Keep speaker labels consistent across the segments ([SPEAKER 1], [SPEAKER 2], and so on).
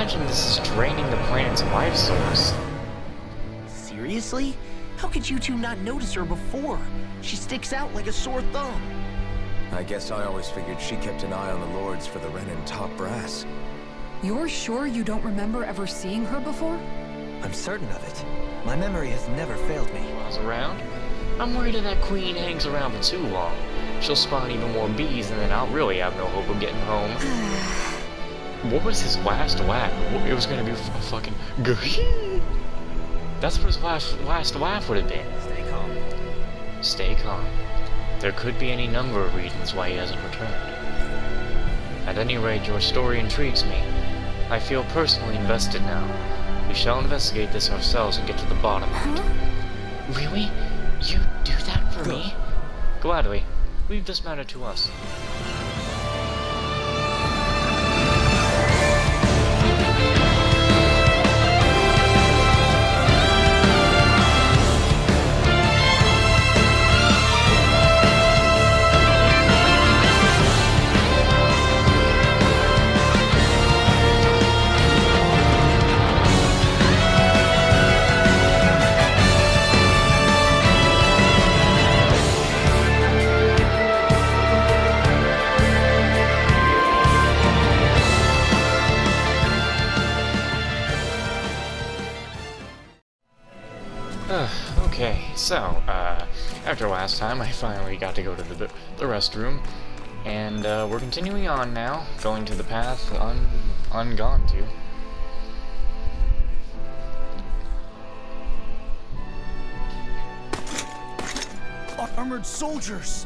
[SPEAKER 1] imagine this is draining the planet's life source.
[SPEAKER 2] Seriously? How could you two not notice her before? She sticks out like a sore thumb.
[SPEAKER 3] I guess I always figured she kept an eye on the lords for the Renin top brass.
[SPEAKER 4] You're sure you don't remember ever seeing her before?
[SPEAKER 5] I'm certain of it. My memory has never failed me.
[SPEAKER 1] While I was around, I'm worried if that queen hangs around for too long. She'll spawn even more bees, and then I'll really have no hope of getting home. What was his last laugh? It was gonna be a fucking That's what his last laugh would have been.
[SPEAKER 5] Stay calm.
[SPEAKER 1] Stay calm. There could be any number of reasons why he hasn't returned. At any rate, your story intrigues me. I feel personally invested now. We shall investigate this ourselves and get to the bottom of it. Really? You do that for me? Gladly. Leave this matter to us. Okay, so, after last time, I finally got to go to the restroom, and, we're continuing on now, going to the path ungone to.
[SPEAKER 3] Armored soldiers!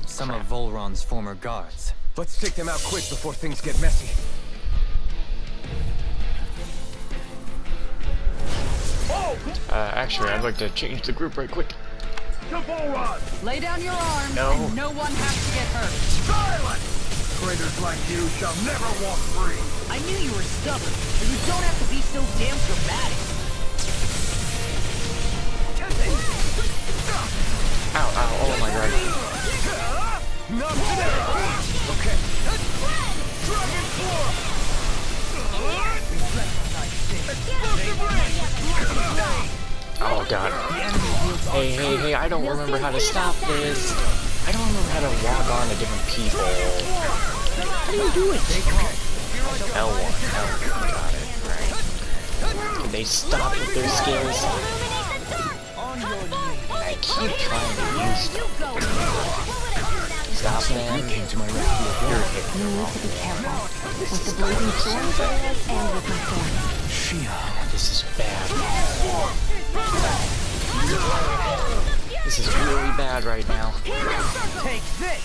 [SPEAKER 5] Some of Volron's former guards.
[SPEAKER 3] Let's take them out quick before things get messy.
[SPEAKER 1] Actually, I'd like to change the group right quick.
[SPEAKER 4] Lay down your arms,
[SPEAKER 1] No.
[SPEAKER 4] and no one has to get hurt.
[SPEAKER 6] Silence! Traitors like you shall never walk free!
[SPEAKER 2] I knew you were stubborn, but you don't have to be so damn dramatic.
[SPEAKER 1] Ow, ow, oh my god.
[SPEAKER 3] Not today! Okay. Dragon
[SPEAKER 1] Oh god. Hey, I don't remember how to stop this. I don't remember how to log on to different people.
[SPEAKER 2] How do you do it?
[SPEAKER 1] L1, got it. Right. Can they stop with their skills? I keep trying to use them. Stop, man.
[SPEAKER 3] came to my rescue.
[SPEAKER 1] You're hitting
[SPEAKER 7] You
[SPEAKER 1] the
[SPEAKER 7] need
[SPEAKER 1] wrong.
[SPEAKER 7] to be careful. With the blazing swords and with my thorns.
[SPEAKER 3] Shionne.
[SPEAKER 1] This is bad. This is really bad right now.
[SPEAKER 2] Take this!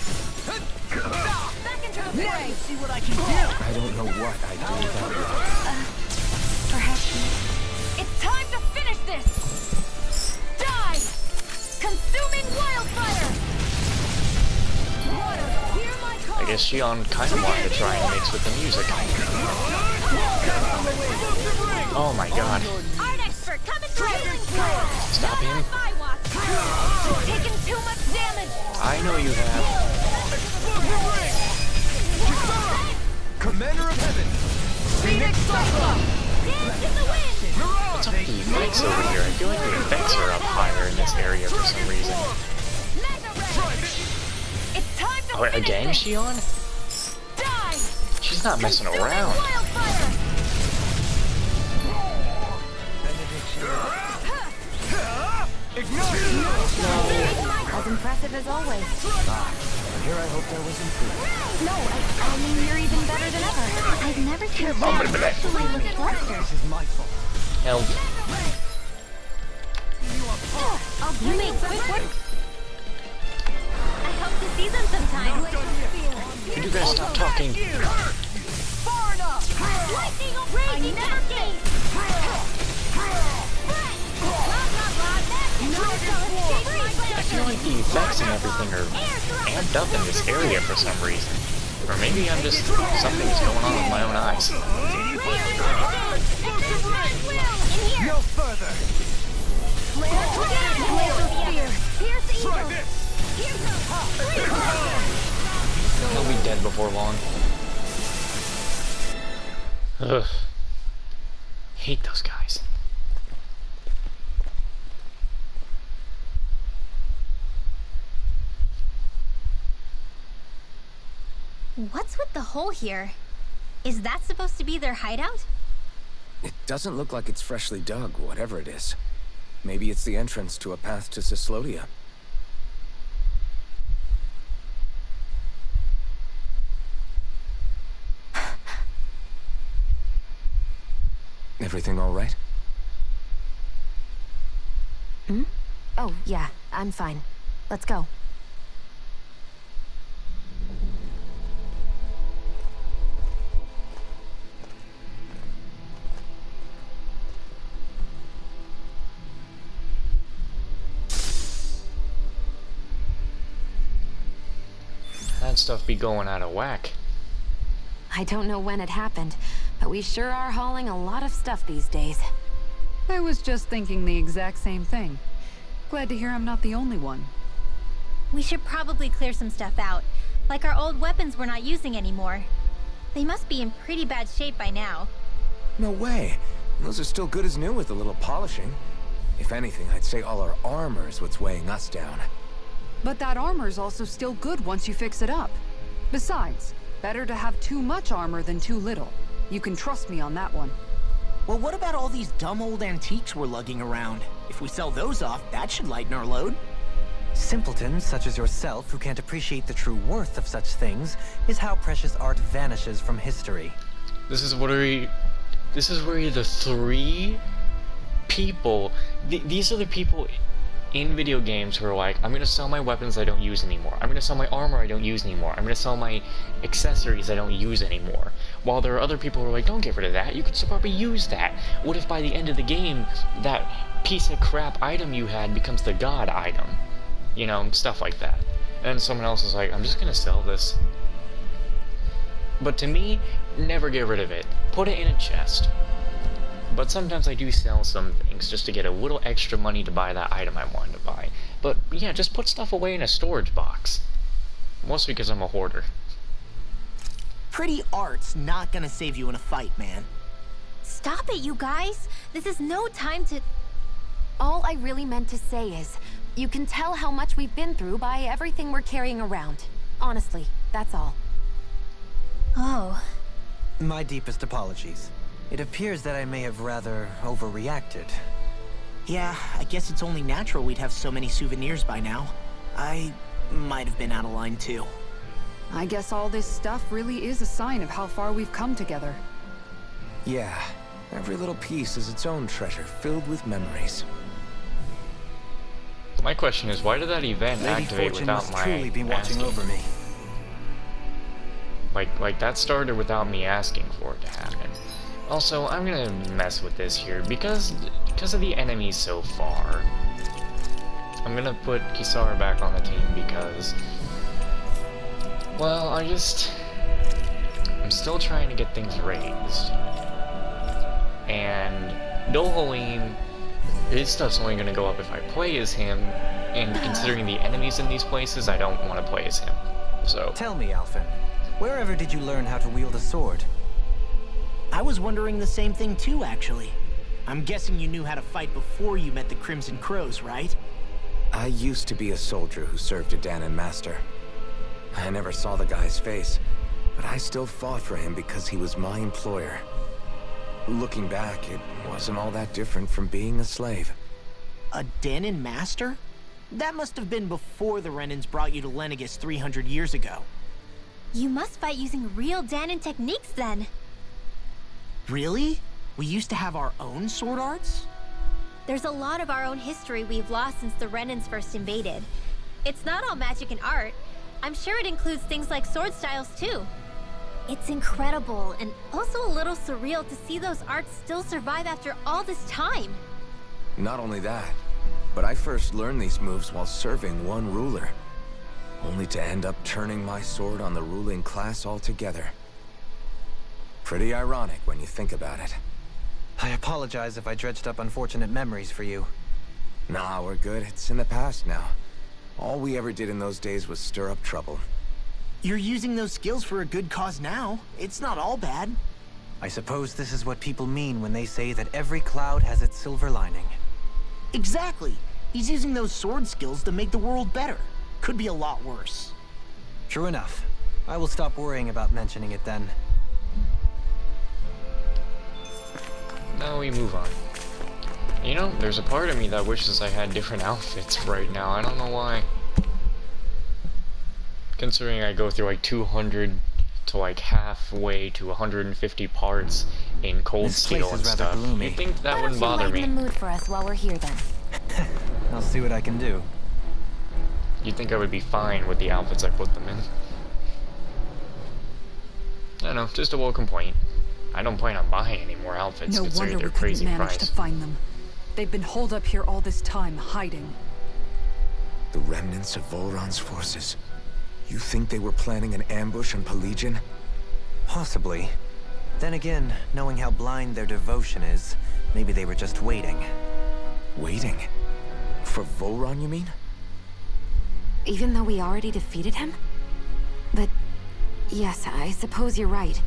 [SPEAKER 2] Now you see what I can do!
[SPEAKER 3] I don't know what I'd do without you.
[SPEAKER 7] Perhaps
[SPEAKER 8] It's time to finish this! Die! Consuming wildfire! Water, hear my call!
[SPEAKER 1] I guess Shionne kind of wanted to try and mix with the music. Oh my god.
[SPEAKER 8] Art expert, come and healing fire!
[SPEAKER 1] Stop him.
[SPEAKER 8] My watch! Taking too much damage!
[SPEAKER 1] I know you have.
[SPEAKER 3] Commander of Heaven!
[SPEAKER 8] Phoenix Cyclops! Dance in the wind!
[SPEAKER 1] What's up with the effects over here? I feel like the effects are up higher in this area for some reason.
[SPEAKER 8] Mega Ray! It's time to
[SPEAKER 1] Oh,
[SPEAKER 8] finish
[SPEAKER 1] again,
[SPEAKER 8] this!
[SPEAKER 1] Shionne?
[SPEAKER 8] Die!
[SPEAKER 1] She's not messing
[SPEAKER 8] Consuming
[SPEAKER 1] around.
[SPEAKER 8] wildfire!
[SPEAKER 7] as impressive as always.
[SPEAKER 5] Here I hope there was improvement.
[SPEAKER 7] No, I mean you're even better than ever. I've never considered actually with Lester.
[SPEAKER 5] This is my fault.
[SPEAKER 1] Help.
[SPEAKER 8] You made quick work! I hope to see them sometime.
[SPEAKER 1] Could you guys stop talking?
[SPEAKER 8] Far enough! Lightning raging never gave!
[SPEAKER 1] I feel like the effects and everything are amped up in this area for some reason. Or maybe I'm just... something's going on with my own eyes.
[SPEAKER 3] No further!
[SPEAKER 8] Try this!
[SPEAKER 1] He'll be dead before long. Ugh. hate those guys.
[SPEAKER 8] What's with the hole here? Is that supposed to be their hideout?
[SPEAKER 3] It doesn't look like it's freshly dug, whatever it is. Maybe it's the entrance to a path to Cyslodia. Everything all right?
[SPEAKER 9] Hmm? Oh, yeah, I'm fine. Let's go.
[SPEAKER 1] That stuff be going out of whack.
[SPEAKER 9] I don't know when it happened, but we sure are hauling a lot of stuff these days.
[SPEAKER 4] I was just thinking the exact same thing. Glad to hear I'm not the only one.
[SPEAKER 8] We should probably clear some stuff out, like our old weapons we're not using anymore. They must be in pretty bad shape by now.
[SPEAKER 3] No way. Those are still good as new with a little polishing. If anything, I'd say all our armor is what's weighing us down.
[SPEAKER 4] But that armor's also still good once you fix it up. Besides, better to have too much armor than too little. You can trust me on that one.
[SPEAKER 2] Well, what about all these dumb old antiques we're lugging around? If we sell those off, that should lighten our load.
[SPEAKER 5] Simpletons such as yourself who can't appreciate the true worth of such things is how precious art vanishes from history.
[SPEAKER 1] This is where the three people, these are the people in video games who are like, I'm gonna sell my weapons I don't use anymore. I'm gonna sell my armor I don't use anymore. I'm gonna sell my accessories I don't use anymore. While there are other people who are like, don't get rid of that. You could still probably use that. What if by the end of the game, that piece of crap item you had becomes the god item? You know, stuff like that. And someone else is like, I'm just gonna sell this. But to me, never get rid of it. Put it in a chest. But sometimes I do sell some things just to get a little extra money to buy that item I wanted to buy. But yeah, just put stuff away in a storage box. Mostly because I'm a hoarder.
[SPEAKER 2] Pretty art's not gonna save you in a fight, man.
[SPEAKER 8] Stop it, you guys! This is no time to...
[SPEAKER 9] All I really meant to say is, you can tell how much we've been through by everything we're carrying around. Honestly, that's all.
[SPEAKER 8] Oh.
[SPEAKER 5] My deepest apologies. It appears that I may have rather overreacted.
[SPEAKER 2] Yeah, I guess it's only natural we'd have so many souvenirs by now. I might have been out of line too.
[SPEAKER 4] I guess all this stuff really is a sign of how far we've come together.
[SPEAKER 3] Yeah, every little piece is its own treasure filled with memories.
[SPEAKER 1] My question is, why did that event
[SPEAKER 5] Lady
[SPEAKER 1] activate
[SPEAKER 5] Fortune
[SPEAKER 1] without
[SPEAKER 5] must
[SPEAKER 1] my
[SPEAKER 5] truly be watching
[SPEAKER 1] asking?
[SPEAKER 5] over me.
[SPEAKER 1] Like that started without me asking for it to happen. Also, I'm gonna mess with this here because of the enemies so far. I'm gonna put Kisara back on the team because, well, I'm still trying to get things raised. And Dohalim, his stuff's only gonna go up if I play as him, and considering the enemies in these places, I don't want to play as him. So
[SPEAKER 5] Tell me, Alphen, wherever did you learn how to wield a sword?
[SPEAKER 2] I was wondering the same thing too, actually. I'm guessing you knew how to fight before you met the Crimson Crows, right?
[SPEAKER 3] I used to be a soldier who served a Danon master. I never saw the guy's face, but I still fought for him because he was my employer. Looking back, it wasn't all that different from being a slave.
[SPEAKER 2] A Danon master? That must have been before the Renans brought you to Lenegis 300 years ago.
[SPEAKER 8] You must fight using real Danon techniques then.
[SPEAKER 2] Really? We used to have our own sword arts?
[SPEAKER 8] There's a lot of our own history we've lost since the Renans first invaded. It's not all magic and art. I'm sure it includes things like sword styles too. It's incredible and also a little surreal to see those arts still survive after all this time.
[SPEAKER 3] Not only that, but I first learned these moves while serving one ruler, only to end up turning my sword on the ruling class altogether. Pretty ironic when you think about it.
[SPEAKER 5] I apologize if I dredged up unfortunate memories for you.
[SPEAKER 3] Nah, we're good. It's in the past now. All we ever did in those days was stir up trouble.
[SPEAKER 2] You're using those skills for a good cause now. It's not all bad.
[SPEAKER 5] I suppose this is what people mean when they say that every cloud has its silver lining.
[SPEAKER 2] Exactly. He's using those sword skills to make the world better. Could be a lot worse.
[SPEAKER 5] True enough. I will stop worrying about mentioning it then.
[SPEAKER 1] Now we move on. You know, there's a part of me that wishes I had different outfits right now. I don't know why. Considering I go through like 200 to like halfway to 150 parts in cold
[SPEAKER 5] This
[SPEAKER 1] steel
[SPEAKER 5] place
[SPEAKER 1] and
[SPEAKER 5] is rather
[SPEAKER 1] stuff.
[SPEAKER 5] gloomy.
[SPEAKER 1] You'd think that
[SPEAKER 9] Why
[SPEAKER 1] wouldn't
[SPEAKER 9] don't you
[SPEAKER 1] bother
[SPEAKER 9] lighten
[SPEAKER 1] me.
[SPEAKER 9] the mood for us while we're here then?
[SPEAKER 5] I'll see what I can do.
[SPEAKER 1] You'd think I would be fine with the outfits I put them in. I don't know, just a welcome point. I don't plan on buying any more outfits
[SPEAKER 4] No
[SPEAKER 1] considering
[SPEAKER 4] wonder
[SPEAKER 1] their
[SPEAKER 4] we couldn't
[SPEAKER 1] crazy
[SPEAKER 4] manage
[SPEAKER 1] price.
[SPEAKER 4] to find them. They've been holed up here all this time, hiding.
[SPEAKER 3] The remnants of Volron's forces. You think they were planning an ambush on Pelegion?
[SPEAKER 5] Possibly. Then again, knowing how blind their devotion is, maybe they were just waiting.
[SPEAKER 3] Waiting? For Volron, you mean?
[SPEAKER 9] Even though we already defeated him? But yes, I suppose you're right.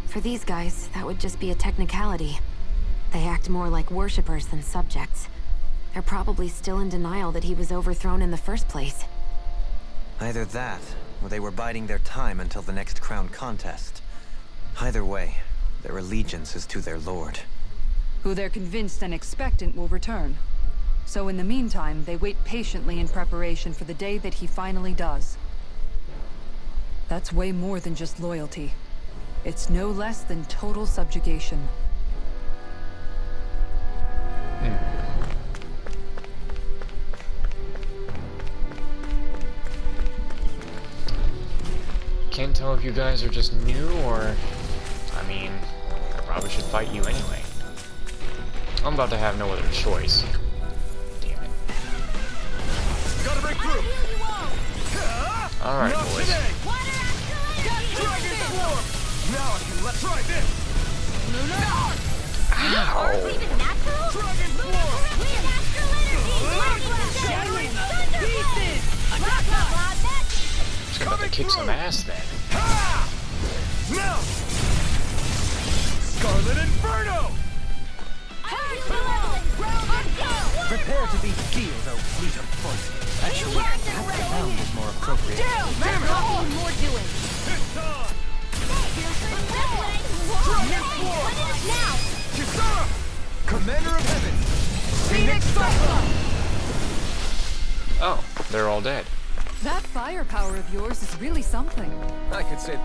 [SPEAKER 9] For these guys, that would just be a technicality. They act more like worshippers than subjects. They're probably still in denial that he was overthrown in the first place.
[SPEAKER 5] Either that, or they were biding their time until the next crown contest. Either way, their allegiance is to their lord.
[SPEAKER 4] Who they're convinced and expectant will return. So in the meantime, they wait patiently in preparation for the day that he finally does. That's way more than just loyalty. It's no less than total subjugation.
[SPEAKER 1] Can't tell if you guys are just new or... I mean, I probably should fight you anyway. I'm about to have no other choice. Damn it.
[SPEAKER 6] Gotta break through.
[SPEAKER 1] Alright,
[SPEAKER 6] Not
[SPEAKER 1] boys.
[SPEAKER 6] today. Dragon Swarm. Now I can try this.
[SPEAKER 1] Ow!
[SPEAKER 8] Even natural?
[SPEAKER 6] Dragon Swarm.
[SPEAKER 8] Shattering
[SPEAKER 6] pieces.
[SPEAKER 1] Just about to kick some ass then.
[SPEAKER 6] Ha! Now. Scarlet Inferno.
[SPEAKER 5] Prepare to be killed, oh fleet of foot. Actually, perhaps the sound is more appropriate.
[SPEAKER 6] Damn it all.
[SPEAKER 8] More doing.
[SPEAKER 6] It's on.
[SPEAKER 8] Dragon Swarm. Now.
[SPEAKER 6] Kisara. Commander of Heaven.
[SPEAKER 4] Phoenix
[SPEAKER 1] Oh, they're all dead.
[SPEAKER 4] That firepower of yours is really something.
[SPEAKER 3] I could say...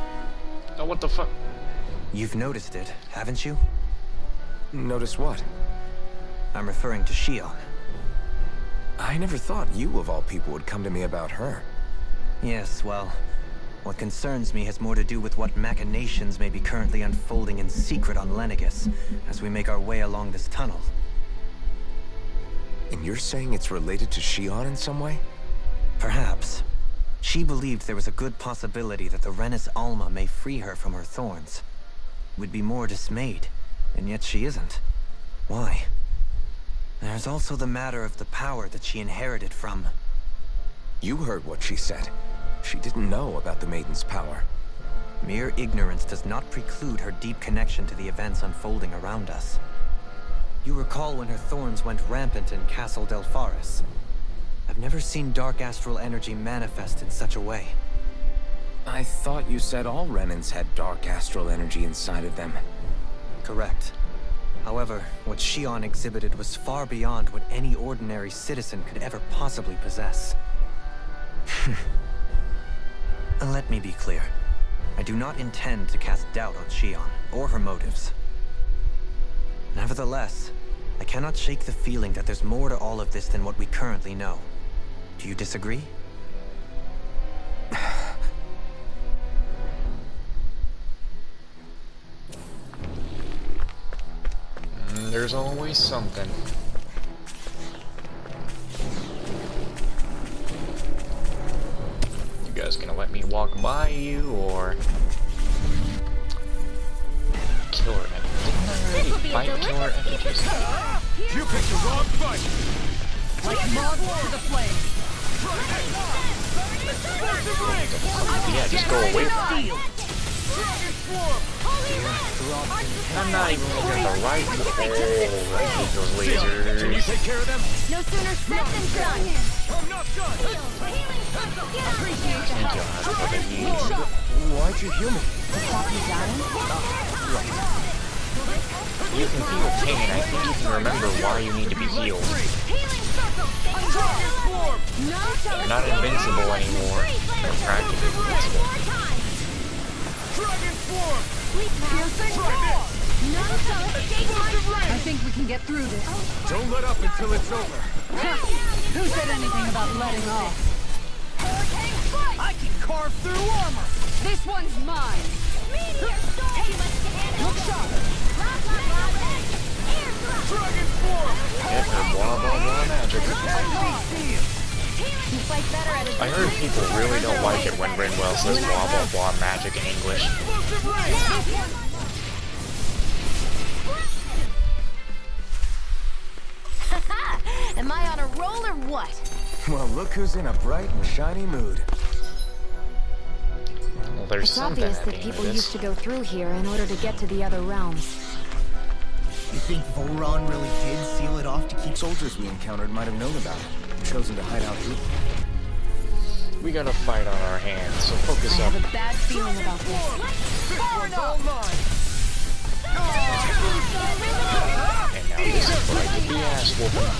[SPEAKER 1] Oh, what the fuck?
[SPEAKER 5] You've noticed it, haven't you?
[SPEAKER 3] Notice what?
[SPEAKER 5] I'm referring to Shionne.
[SPEAKER 3] I never thought you, of all people, would come to me about her.
[SPEAKER 5] Yes, well, what concerns me has more to do with what machinations may be currently unfolding in secret on Lenegis as we make our way along this tunnel.
[SPEAKER 3] And you're saying it's related to Shionne in some way?
[SPEAKER 5] Perhaps. She believed there was a good possibility that the Renis Alma may free her from her thorns. Would be more dismayed, and yet she isn't. Why? There's also the matter of the power that she inherited from...
[SPEAKER 3] You heard what she said. She didn't know about the Maiden's power.
[SPEAKER 5] Mere ignorance does not preclude her deep connection to the events unfolding around us. You recall when her thorns went rampant in Castle Delpharis. I've never seen dark astral energy manifest in such a way.
[SPEAKER 3] I thought you said all Renans had dark astral energy inside of them.
[SPEAKER 5] Correct. However, what Shionne exhibited was far beyond what any ordinary citizen could ever possibly possess. Let me be clear. I do not intend to cast doubt on Shionne, or her motives. Nevertheless, I cannot shake the feeling that there's more to all of this than what we currently know. Do you disagree?
[SPEAKER 1] There's always something. You guys gonna let me walk by you, or... Killer effigy? Didn't I already fight killer effigies?
[SPEAKER 6] You picked the wrong fight.
[SPEAKER 4] Like moths to the flame.
[SPEAKER 1] Yeah, just go away from me.
[SPEAKER 6] Dragon Swarm.
[SPEAKER 1] And I'm not even looking at the right. Oh, I hate those lasers.
[SPEAKER 6] Can you take care of them?
[SPEAKER 8] No sooner said than done.
[SPEAKER 6] I'm not done!
[SPEAKER 1] Thank you, Hannah, for the heat.
[SPEAKER 3] Why'd you heal me?
[SPEAKER 1] You can feel pain. I think you can remember why you need to be healed. You're not invincible anymore. You're practically invincible.
[SPEAKER 6] Dragon form!
[SPEAKER 4] I think we can get through this.
[SPEAKER 6] Don't let up until it's over.
[SPEAKER 4] Who said anything about letting off?
[SPEAKER 6] I can carve through armor!
[SPEAKER 4] This one's mine.
[SPEAKER 6] Look sharp! Dragon form!
[SPEAKER 1] Get her blah blah blah magic.
[SPEAKER 8] You fight better at it.
[SPEAKER 1] I heard people really don't like it when Rinwell says blah blah blah magic in English.
[SPEAKER 8] Am I on a roll or what?
[SPEAKER 3] Well, look who's in a bright and shiny mood.
[SPEAKER 1] Well, there's
[SPEAKER 9] It's
[SPEAKER 1] something
[SPEAKER 9] obvious
[SPEAKER 1] at the
[SPEAKER 9] that
[SPEAKER 1] end of
[SPEAKER 9] people used
[SPEAKER 1] this.
[SPEAKER 9] to go through here in order to get to the other realms.
[SPEAKER 2] You think Volron really did seal it off to keep
[SPEAKER 3] Soldiers we encountered might have known about it. Chosen to hide out here.
[SPEAKER 1] We got a fight on our hands, so focus
[SPEAKER 4] I
[SPEAKER 1] up.
[SPEAKER 4] have a bad feeling about this.
[SPEAKER 6] This one's all mine!
[SPEAKER 1] And now this is where I get the ass whooping.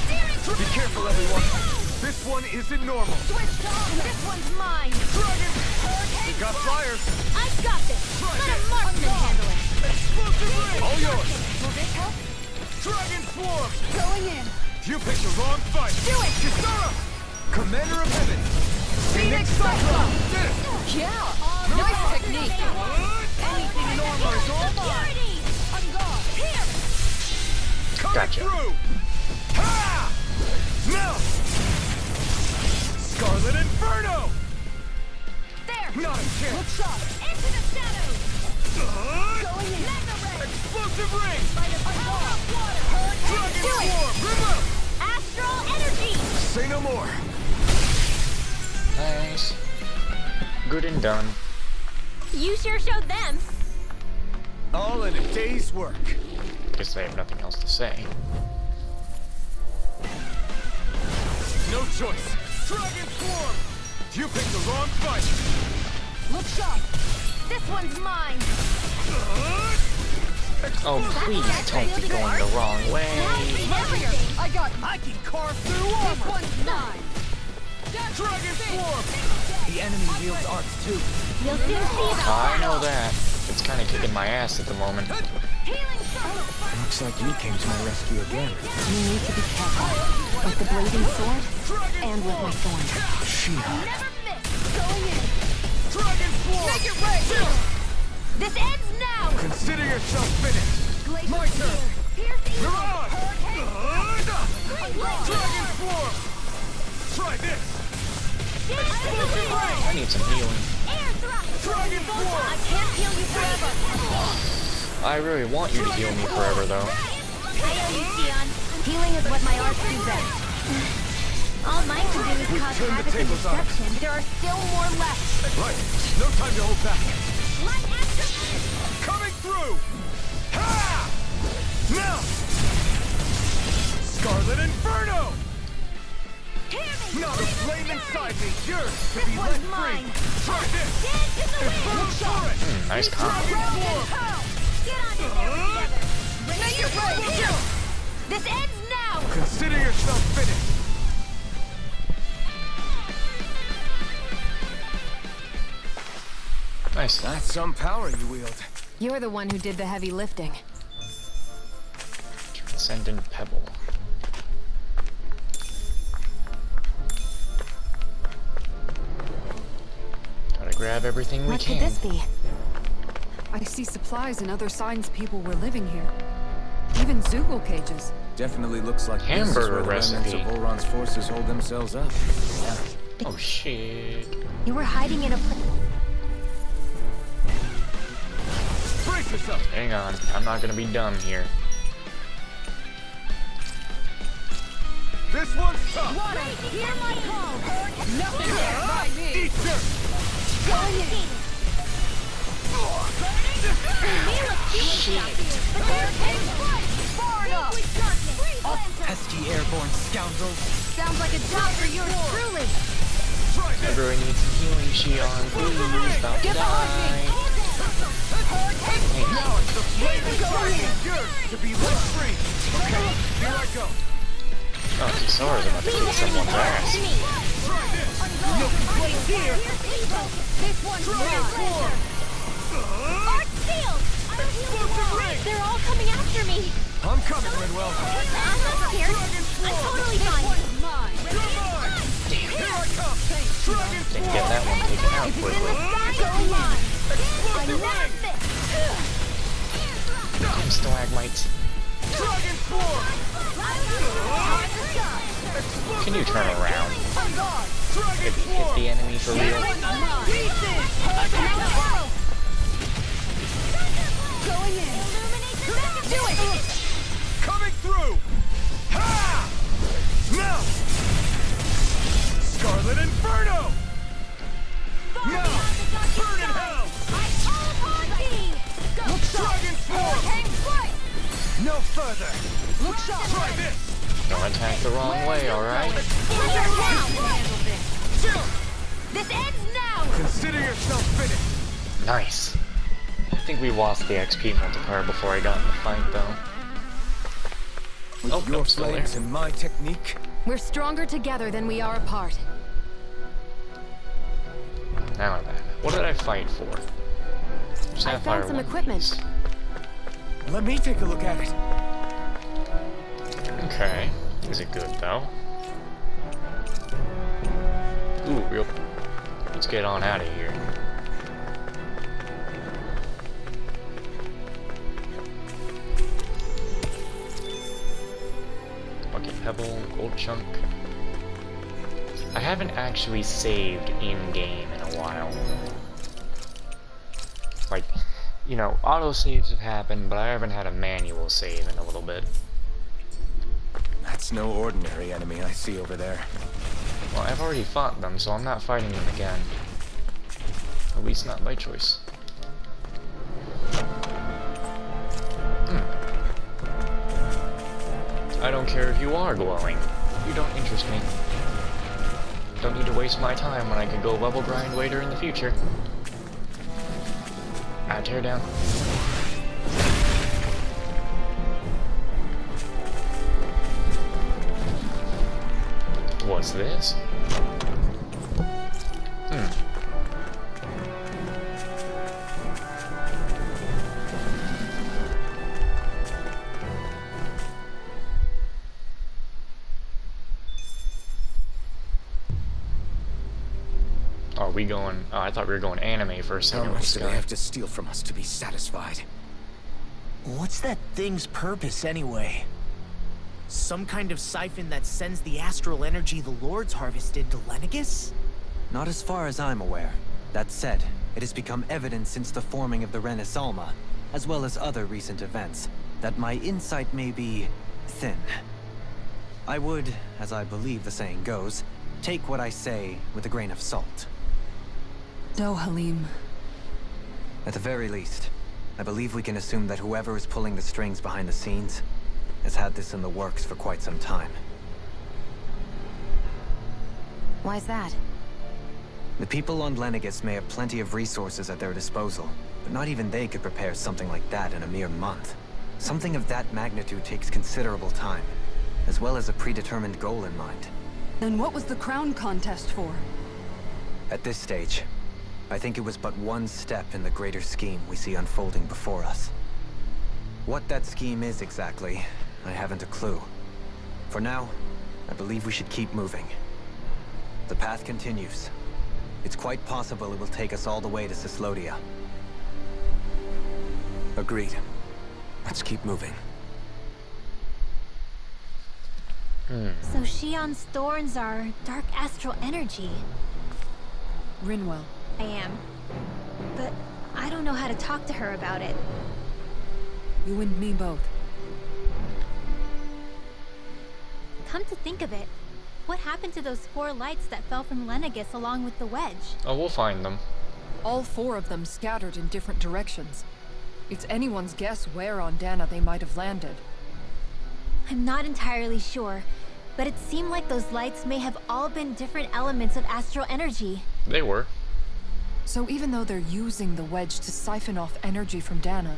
[SPEAKER 6] Be careful, everyone! This one isn't normal!
[SPEAKER 8] This one's mine.
[SPEAKER 6] We got flyers!
[SPEAKER 8] I got this. Let a marksman handle it.
[SPEAKER 6] All yours! Dragon swarm!
[SPEAKER 4] Going in.
[SPEAKER 6] You picked the wrong fight!
[SPEAKER 8] Do it.
[SPEAKER 6] Kisara! Commander of Heaven!
[SPEAKER 4] Phoenix Cyclone.
[SPEAKER 6] Did it!
[SPEAKER 4] Yeah. Nice technique.
[SPEAKER 6] Anything normal is all mine!
[SPEAKER 8] I'm gone. Here.
[SPEAKER 6] Coming
[SPEAKER 1] Gotcha.
[SPEAKER 6] through! Ha! Now! Scarlet Inferno!
[SPEAKER 8] There.
[SPEAKER 6] Not a chance!
[SPEAKER 8] Into the shadows.
[SPEAKER 6] Going
[SPEAKER 8] in. Mega ray.
[SPEAKER 6] Explosive ring!
[SPEAKER 8] Dragon
[SPEAKER 6] Dragon swarm! Remove!
[SPEAKER 8] Astral energy.
[SPEAKER 6] Say no more!
[SPEAKER 1] Nice. Good and done.
[SPEAKER 8] You sure showed them.
[SPEAKER 6] All in a day's work.
[SPEAKER 1] Guess they have nothing else to say.
[SPEAKER 6] No choice. Dragon swarm! You picked the wrong fight!
[SPEAKER 8] Look sharp. This one's mine.
[SPEAKER 1] Oh, please don't be going the wrong way.
[SPEAKER 4] I got him.
[SPEAKER 6] I can carve through
[SPEAKER 4] This
[SPEAKER 6] armor!
[SPEAKER 4] one's mine.
[SPEAKER 6] Dragon swarm!
[SPEAKER 2] the enemy wields arts too?
[SPEAKER 8] You'll soon see them.
[SPEAKER 1] I know that. It's kind of kicking my ass at the moment.
[SPEAKER 8] Healing circle.
[SPEAKER 3] Looks like you came to my rescue again.
[SPEAKER 9] You need to be careful. With the blazing sword, and with my thorn.
[SPEAKER 3] Shionne.
[SPEAKER 8] Never miss. Going in.
[SPEAKER 6] Dragon swarm!
[SPEAKER 8] Make it rain. This ends now.
[SPEAKER 6] Consider yourself finished! My turn!
[SPEAKER 8] Piercing.
[SPEAKER 6] Mirage!
[SPEAKER 8] Green
[SPEAKER 6] Dragon swarm! Try this!
[SPEAKER 1] I need some healing.
[SPEAKER 8] Air thrust.
[SPEAKER 6] Dragon
[SPEAKER 8] I
[SPEAKER 6] swarm!
[SPEAKER 8] can't heal you forever.
[SPEAKER 1] I really want you to heal me forever, though.
[SPEAKER 8] I owe you, Shionne. Healing is what my arts do best. All mine can do is
[SPEAKER 6] We've
[SPEAKER 8] cause
[SPEAKER 6] turned the
[SPEAKER 8] havoc and
[SPEAKER 6] tables on us.
[SPEAKER 8] destruction. There are still more left.
[SPEAKER 6] Right, no time to hold back.
[SPEAKER 8] Light action.
[SPEAKER 6] Coming through! Ha! Now! Scarlet Inferno!
[SPEAKER 8] Hear me.
[SPEAKER 6] Now the flame inside me yearns to
[SPEAKER 8] This
[SPEAKER 6] be let
[SPEAKER 8] one's mine.
[SPEAKER 6] free! Try this!
[SPEAKER 8] Dance in the wind.
[SPEAKER 6] Look for it!
[SPEAKER 1] Nice combo.
[SPEAKER 8] Get on in there together. Make it rain. This ends now.
[SPEAKER 6] Consider yourself finished!
[SPEAKER 1] Nice.
[SPEAKER 3] That's some power you wield.
[SPEAKER 9] You're the one who did the heavy lifting.
[SPEAKER 1] Transcendent Pebble. Gotta grab everything we
[SPEAKER 9] What
[SPEAKER 1] can.
[SPEAKER 9] could this be?
[SPEAKER 4] I see supplies and other signs people were living here. Even Zoogle cages.
[SPEAKER 3] Definitely looks like this is
[SPEAKER 1] Hamburger
[SPEAKER 3] where the remnants
[SPEAKER 1] recipe.
[SPEAKER 3] of Volron's forces hold themselves up. Yeah.
[SPEAKER 1] Oh shit.
[SPEAKER 8] You were hiding in a place.
[SPEAKER 6] Brace yourself!
[SPEAKER 1] Hang on. I'm not gonna be dumb here.
[SPEAKER 6] This one's tough!
[SPEAKER 8] Hear my call.
[SPEAKER 4] Nothing gets by me.
[SPEAKER 6] Eat dirt!
[SPEAKER 8] Going in.
[SPEAKER 5] Pesky airborne scoundrels.
[SPEAKER 9] Sounds like a job for yours truly.
[SPEAKER 1] Everyone needs some healing, Shionne. Please, about to die.
[SPEAKER 6] Now it's the flaming dragon! Yours to be let free! Okay, here I go!
[SPEAKER 1] Oh, Kisara's about to kick someone's ass.
[SPEAKER 6] No complaints here!
[SPEAKER 8] This one's mine. Arc field!
[SPEAKER 6] Explosive ring!
[SPEAKER 8] They're all coming after me.
[SPEAKER 6] I'm coming, Ridwell!
[SPEAKER 8] I'm not scared. I'm totally fine.
[SPEAKER 6] You're mine! Here I come! Dragon
[SPEAKER 1] Didn't get that one taken out quickly.
[SPEAKER 6] Explosive ring!
[SPEAKER 1] Damn stalagmites.
[SPEAKER 6] Dragon form!
[SPEAKER 1] Can you turn around?
[SPEAKER 6] Dragon
[SPEAKER 1] If you hit the enemy for real?
[SPEAKER 9] Going in.
[SPEAKER 8] Do it!
[SPEAKER 6] Coming through! Ha! Now! Scarlet Inferno! Now! Burn in hell! Dragon form! No further!
[SPEAKER 9] Look sharp.
[SPEAKER 6] Try this!
[SPEAKER 1] Don't attack the wrong way, alright?
[SPEAKER 8] This ends now!
[SPEAKER 6] Consider yourself finished!
[SPEAKER 1] Nice. I think we lost the XP multiplier before I got in the fight, though.
[SPEAKER 3] With
[SPEAKER 1] Oh,
[SPEAKER 3] your
[SPEAKER 1] no, still there.
[SPEAKER 3] flames and my technique,
[SPEAKER 9] We're stronger together than we are apart.
[SPEAKER 1] Now then, what did I fight for?
[SPEAKER 9] I
[SPEAKER 1] Sapphire
[SPEAKER 9] found some
[SPEAKER 1] One
[SPEAKER 9] equipment.
[SPEAKER 1] Piece.
[SPEAKER 3] let me take a look at it.
[SPEAKER 1] Okay. Is it good, though? Ooh, real... Let's get on out of here. Bucket Pebble, Gold Chunk. I haven't actually saved in-game in a while. Like, you know, auto-saves have happened, but I haven't had a manual save in a little bit.
[SPEAKER 3] That's no ordinary enemy I see over there.
[SPEAKER 1] Well, I've already fought them, so I'm not fighting them again. At least not by choice. I don't care if you are glowing. You don't interest me. Don't need to waste my time when I could go level grind later in the future. Tear down. What's this? Are we going... Oh, I thought we were going anime for a
[SPEAKER 3] How
[SPEAKER 1] second with
[SPEAKER 3] much
[SPEAKER 1] this
[SPEAKER 3] do they
[SPEAKER 1] guy.
[SPEAKER 3] have to steal from us to be satisfied?
[SPEAKER 2] What's that thing's purpose, anyway? Some kind of siphon that sends the astral energy the Lords harvested to Lenegus?
[SPEAKER 5] Not as far as I'm aware. That said, it has become evident since the forming of the Renis Alma, as well as other recent events, that my insight may be thin. I would, as I believe the saying goes, take what I say with a grain of salt.
[SPEAKER 4] No, Halim.
[SPEAKER 5] At the very least, I believe we can assume that whoever is pulling the strings behind the scenes has had this in the works for quite some time.
[SPEAKER 9] Why's that?
[SPEAKER 5] The people on Lenegus may have plenty of resources at their disposal, but not even they could prepare something like that in a mere month. Something of that magnitude takes considerable time, as well as a predetermined goal in mind.
[SPEAKER 4] Then what was the crown contest for?
[SPEAKER 5] At this stage, I think it was but one step in the greater scheme we see unfolding before us. What that scheme is exactly, I haven't a clue. For now, I believe we should keep moving. The path continues. It's quite possible it will take us all the way to Cyslodia.
[SPEAKER 3] Agreed. Let's keep moving.
[SPEAKER 8] So Shionne's thorns are dark astral energy.
[SPEAKER 4] Rinwell.
[SPEAKER 8] I am. But I don't know how to talk to her about it.
[SPEAKER 4] You and me both.
[SPEAKER 8] Come to think of it, what happened to those 4 lights that fell from Lenegus along with the wedge?
[SPEAKER 1] Oh, we'll find them.
[SPEAKER 4] All 4 of them scattered in different directions. It's anyone's guess where on Dana they might have landed.
[SPEAKER 8] I'm not entirely sure, but it seemed like those lights may have all been different elements of astral energy.
[SPEAKER 1] They were.
[SPEAKER 4] So even though they're using the wedge to siphon off energy from Dana,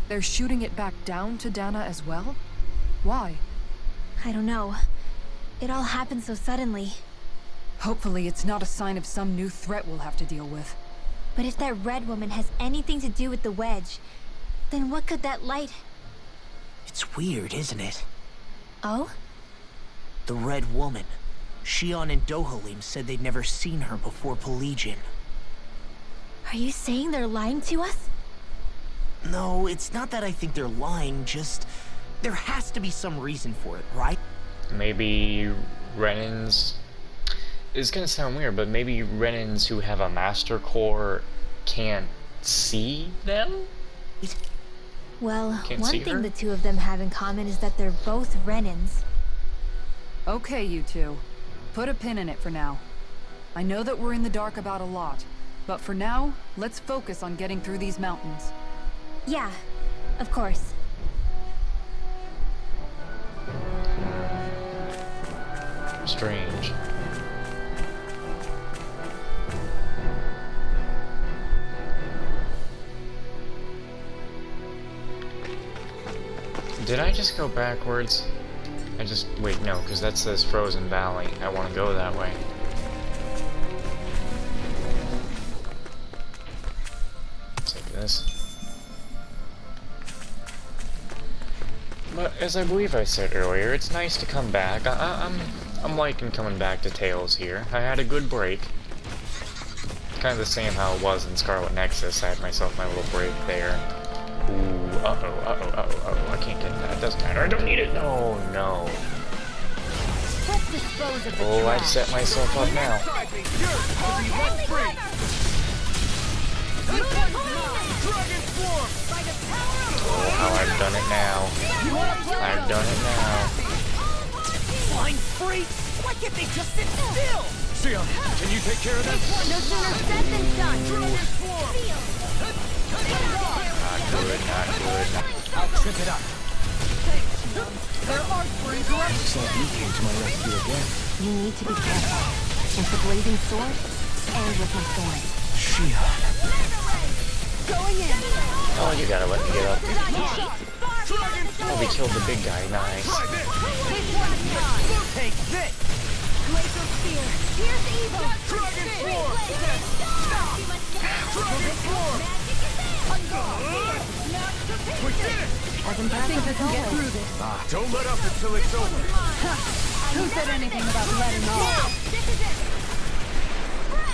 [SPEAKER 4] they're shooting it back down to Dana as well? Why?
[SPEAKER 8] I don't know. It all happened so suddenly.
[SPEAKER 4] Hopefully it's not a sign of some new threat we'll have to deal with.
[SPEAKER 8] But if that red woman has anything to do with the wedge, then what could that light...
[SPEAKER 2] It's weird, isn't it?
[SPEAKER 8] Oh?
[SPEAKER 2] The red woman. Shionne and Dohalim said they'd never seen her before Pelagian.
[SPEAKER 8] Are you saying they're lying to us?
[SPEAKER 2] No, it's not that I think they're lying, just... there has to be some reason for it, right?
[SPEAKER 1] Maybe Renans... It's gonna sound weird, but maybe Renans who have a master core can't see them?
[SPEAKER 8] Well,
[SPEAKER 1] Can't
[SPEAKER 8] one
[SPEAKER 1] see
[SPEAKER 8] thing
[SPEAKER 1] her?
[SPEAKER 8] the 2 of them have in common is that they're both Renans.
[SPEAKER 4] Okay, you 2. Put a pin in it for now. I know that we're in the dark about a lot, but for now, let's focus on getting through these mountains.
[SPEAKER 8] Yeah, of course.
[SPEAKER 1] Strange. Did I just go backwards? Wait, no, because that says Frozen Valley. I want to go that way. Take this. But as I believe I said earlier, it's nice to come back. I'm liking coming back to Tales here. I had a good break. Kind of the same how it was in Scarlet Nexus. I had myself my little break there. Ooh, uh-oh, I can't get that. It doesn't matter. I don't need it. Oh, no.
[SPEAKER 8] Let's dispose of the
[SPEAKER 1] Oh, I've
[SPEAKER 8] trash.
[SPEAKER 1] set myself up now. Oh, how I've done it now. I've done it now.
[SPEAKER 2] Flying freak! Why can't they just sit still?
[SPEAKER 6] Shionne, can you take care of them?
[SPEAKER 8] No sooner said than done.
[SPEAKER 1] Not good, not good.
[SPEAKER 6] I'll trip it up.
[SPEAKER 3] Looks like you came to my rescue again.
[SPEAKER 9] You need to be careful. With the blazing sword, and with my thorns.
[SPEAKER 3] Shionne.
[SPEAKER 1] Oh, you gotta let me get up. Oh, we killed the big guy. Nice.
[SPEAKER 2] Take this!
[SPEAKER 8] Glacial spear. Here's evil.
[SPEAKER 6] Dragon form! Dragon form! We did it!
[SPEAKER 9] As impressive as always.
[SPEAKER 6] Don't let up until it's over.
[SPEAKER 4] Who said anything about letting
[SPEAKER 8] Now!
[SPEAKER 4] off?
[SPEAKER 8] This is it!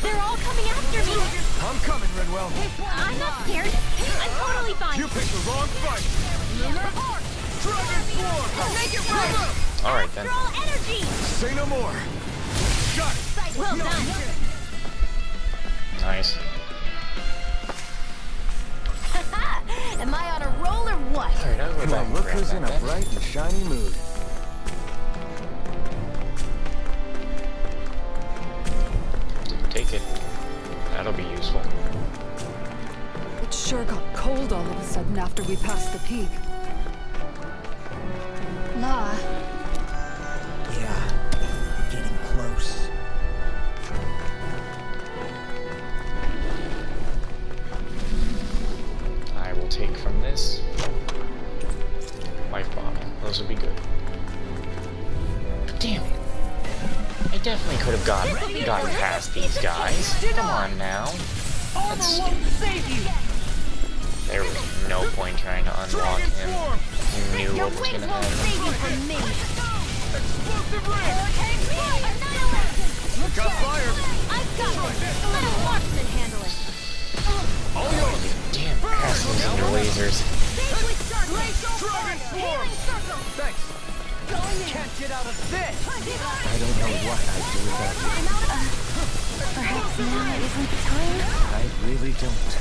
[SPEAKER 8] They're all coming after me!
[SPEAKER 6] I'm coming, Renwell.
[SPEAKER 8] I'm not scared. I'm totally fine.
[SPEAKER 6] You picked the wrong fight. Dragon form!
[SPEAKER 8] Make it right!
[SPEAKER 1] Alright then.
[SPEAKER 8] Astral energy!
[SPEAKER 6] Say no more. Got it.
[SPEAKER 8] Well done.
[SPEAKER 1] Nice.
[SPEAKER 8] Am I on a roll or what?
[SPEAKER 1] Alright, I'll go back
[SPEAKER 3] Well,
[SPEAKER 1] and
[SPEAKER 3] look
[SPEAKER 1] grab
[SPEAKER 3] who's
[SPEAKER 1] that
[SPEAKER 3] in a
[SPEAKER 1] then.
[SPEAKER 3] bright and shiny mood.
[SPEAKER 1] Take it. That'll be useful.
[SPEAKER 4] It sure got cold all of a sudden after we passed the peak.
[SPEAKER 8] La.
[SPEAKER 2] Yeah, getting close.
[SPEAKER 1] I will take from this. Life bottle. Those would be good. Damn it. I definitely could have gotten past these guys. Come on now. That's stupid. There was no point trying to unlock him. You knew
[SPEAKER 8] Your
[SPEAKER 1] what was
[SPEAKER 8] wings
[SPEAKER 1] gonna
[SPEAKER 8] won't
[SPEAKER 1] happen.
[SPEAKER 8] save you from me.
[SPEAKER 6] Explosive ray! Got fire!
[SPEAKER 8] I've got this. Let a marksman handle it.
[SPEAKER 6] All yours!
[SPEAKER 1] Damn assholes and your lasers.
[SPEAKER 6] Dragon form!
[SPEAKER 2] Thanks. Can't get out of this!
[SPEAKER 3] I don't know what I'd do without you.
[SPEAKER 9] Perhaps now isn't the time?
[SPEAKER 3] I really don't.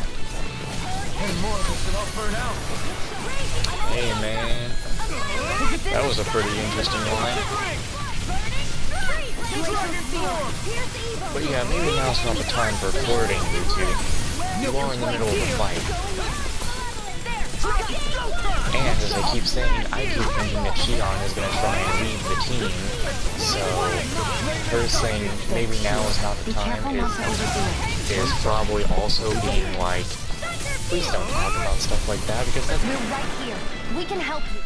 [SPEAKER 6] And more of this and I'll burn out.
[SPEAKER 1] Hey man. That was a pretty interesting line.
[SPEAKER 6] Dragon form!
[SPEAKER 1] But yeah, maybe now's not the time for flirting, you two. You are in the middle of a fight. And as I keep saying, I keep thinking that Shionne is going to try and leave the team. So, her saying maybe now is not the time is probably also being like, please don't talk about stuff like that because that's...
[SPEAKER 7] We're right here. We can help you.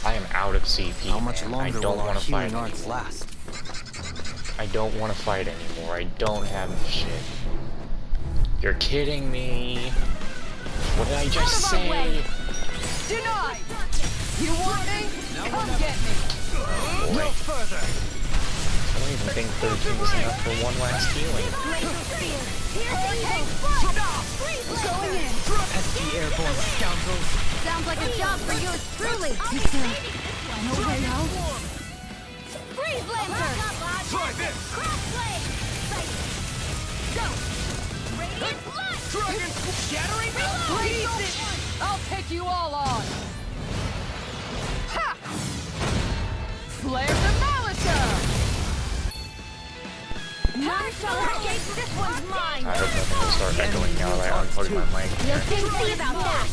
[SPEAKER 1] I am out of CP,
[SPEAKER 5] How much
[SPEAKER 1] man.
[SPEAKER 5] longer
[SPEAKER 1] I don't
[SPEAKER 5] will our
[SPEAKER 1] want to fight
[SPEAKER 5] healing arts
[SPEAKER 1] anymore.
[SPEAKER 5] last?
[SPEAKER 1] I don't want to fight anymore. I don't have the shit. You're kidding me. What did I just say?
[SPEAKER 4] Denied! You want me? Come get me!
[SPEAKER 1] No
[SPEAKER 6] further.
[SPEAKER 1] I don't even think 13 was enough for one last healing.
[SPEAKER 7] Going in.
[SPEAKER 2] Pesky airborne scoundrels.
[SPEAKER 7] Sounds like a job for yours truly. No way out. Freeze Lancer!
[SPEAKER 6] Try this.
[SPEAKER 7] Crossblade! Go! Radiant Blood!
[SPEAKER 6] Dragon
[SPEAKER 7] Shattering
[SPEAKER 4] Freeze it! I'll take you all on! Ha! Flare the Malika!
[SPEAKER 7] None shall escape. This one's mine.
[SPEAKER 1] I hope nothing will start echoing now that I unplugged my mic.
[SPEAKER 7] You'll soon see about that.